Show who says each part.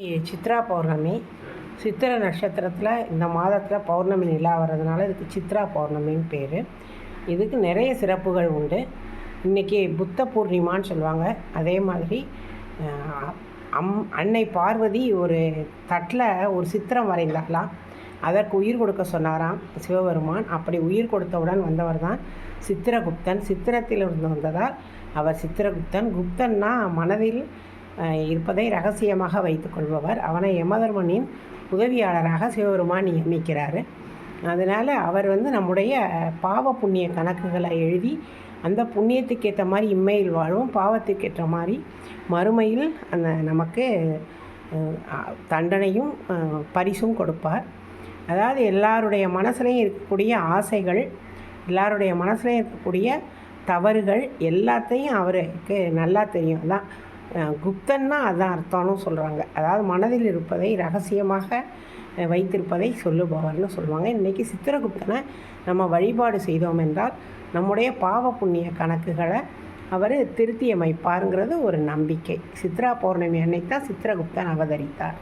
Speaker 1: சித்ரா பௌர்ணமி. சித்திரை நட்சத்திரத்தில் இந்த மாதத்தில் பௌர்ணமி நிலா வர்றதுனால இதுக்கு சித்ரா பௌர்ணமின்னு பேர். இதுக்கு நிறைய சிறப்புகள் உண்டு. இன்றைக்கி புத்த பூர்ணிமான்னு சொல்லுவாங்க. அதே மாதிரி அன்னை பார்வதி ஒரு தட்டில் ஒரு சித்திரம் வரைந்தாலாம். அதற்கு உயிர் கொடுக்க சொன்னாராம் சிவபெருமான். அப்படி உயிர் கொடுத்தவுடன் வந்தவர் தான் சித்திரகுப்தன். சித்திரத்திலிருந்து வந்ததால் அவர் சித்திரகுப்தன். குப்தன்னா மனதில் இருப்பதை ரகசியமாக வைத்துக்கொள்பவர். அவனை யமதர்மனின் உதவியாளராக சிவபெருமான் நியமிக்கிறார். அதனால் அவர் நம்முடைய பாவ புண்ணிய கணக்குகளை எழுதி அந்த புண்ணியத்துக்கு ஏற்ற மாதிரி இம்மையில் வாழும், பாவத்துக்கு ஏற்ற மாதிரி மறுமையில் நமக்கு தண்டனையும் பரிசும் கொடுப்பார். அதாவது எல்லாருடைய மனசுலையும் இருக்கக்கூடிய ஆசைகள், எல்லாருடைய மனசுலையும் இருக்கக்கூடிய தவறுகள் எல்லாத்தையும் அவருக்கு நல்லா தெரியும். அதான் குப்தன்னா அதுதான் அர்த்தம்னு சொல்கிறாங்க. அதாவது மனதில் இருப்பதை ரகசியமாக வைத்திருப்பதை சொல்லுபவர்னு சொல்லுவாங்க. இன்றைக்கி சித்திரகுப்தனை நம்ம வழிபாடு செய்தோம் என்றால் நம்முடைய பாவ புண்ணிய கணக்குகளை அவர் திருத்தி அமைப்பாருங்கிறது ஒரு நம்பிக்கை. சித்ரா பௌர்ணமி அன்னைக்கு தான் சித்திரகுப்தன் அவதரித்தார்.